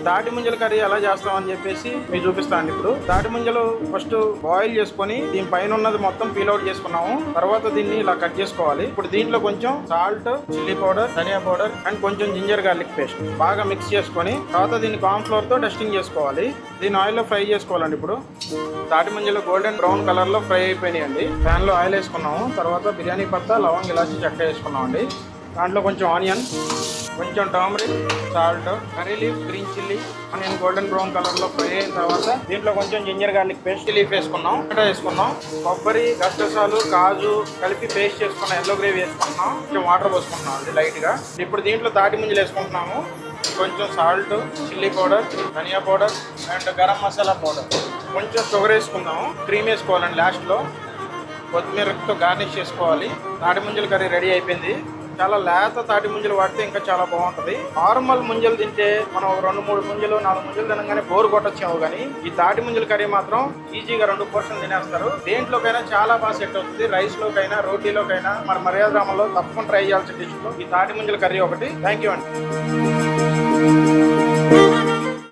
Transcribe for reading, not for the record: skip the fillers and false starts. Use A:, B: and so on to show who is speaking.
A: తాటి ముంజల కర్రీ ఎలా చేస్తామని చెప్పేసి మీకు చూపిస్తాను. ఇప్పుడు తాటి ముంజలు ఫస్ట్ బాయిల్ చేసుకొని దీని పైన ఉన్నది మొత్తం పీల్ అవుట్ చేసుకున్నాము. తర్వాత దీన్ని ఇలా కట్ చేసుకోవాలి. ఇప్పుడు దీంట్లో కొంచెం సాల్ట్, చిల్లీ పౌడర్, ధనియా పౌడర్ అండ్ కొంచెం జింజర్ గార్లిక్ పేస్ట్ బాగా మిక్స్ చేసుకొని తర్వాత దీన్ని కార్న్ ఫ్లోర్ తో డస్టింగ్ చేసుకోవాలి. దీన్ని ఆయిల్ లో ఫ్రై చేసుకోవాలండి. ఇప్పుడు తాటి ముంజలు గోల్డెన్ బ్రౌన్ కలర్ లో ఫ్రై అయిపోయినాయండి. ప్యాన్ లో ఆయిల్ వేసుకున్నాము. తర్వాత బిర్యానీ పత్తా, లవంగ్, ఇలాచి, చెక్క వేసుకున్నాం అండి. దాంట్లో కొంచెం ఆనియన్, కొంచెం turmeric, salt, curry leaf, green chilli, onion golden brown colour లో ఫ్రై అయిన తర్వాత దీంట్లో కొంచెం జింజర్ గార్లిక్ పేస్ట్, లీఫ్ వేసుకున్నాం, వేసుకున్నాం, కొబ్బరి, గసగసాలు, కాజు కలిపి పేస్ట్ చేసుకున్నాం, ఎల్లో గ్రేవీ వేసుకుంటున్నాం, కొంచెం వాటర్ పోసుకుంటున్నాం అండి లైట్ గా. ఇప్పుడు దీంట్లో తాటి ముంజలు వేసుకుంటున్నాము. కొంచెం సాల్ట్, చిల్లీ పౌడర్, ధనియా powder and garam masala powder, కొంచెం షుగర్ వేసుకుందాము. క్రీమ్ వేసుకోవాలండి లాస్ట్ లో. కొత్తిమీరతో గార్నిష్ చేసుకోవాలి. తాటి ముంజల కర్రీ రెడీ అయిపోయింది. చాలా లేత తాటి ముంజలు వాడితే ఇంకా చాలా బాగుంటది. నార్మల్ ముంజలు తింటే మనం 2-3 ముంజలు 4 ముంజలు తినగానే బోరు కొట్టొచ్చాము. కానీ ఈ తాటి ముంజల కర్రీ మాత్రం ఈజీగా 2 పోర్షన్ తినేస్తారు. దేంట్లోకైనా చాలా బాగా సెట్ అవుతుంది. రైస్ లోకైనా, రోటీలోకైనా, మన మర్యాద గ్రామంలో తప్పకుండా ట్రై చేయాల్సిన డిష్ లో ఈ తాటి ముంజల కర్రీ ఒకటి. థ్యాంక్ యూ అండి.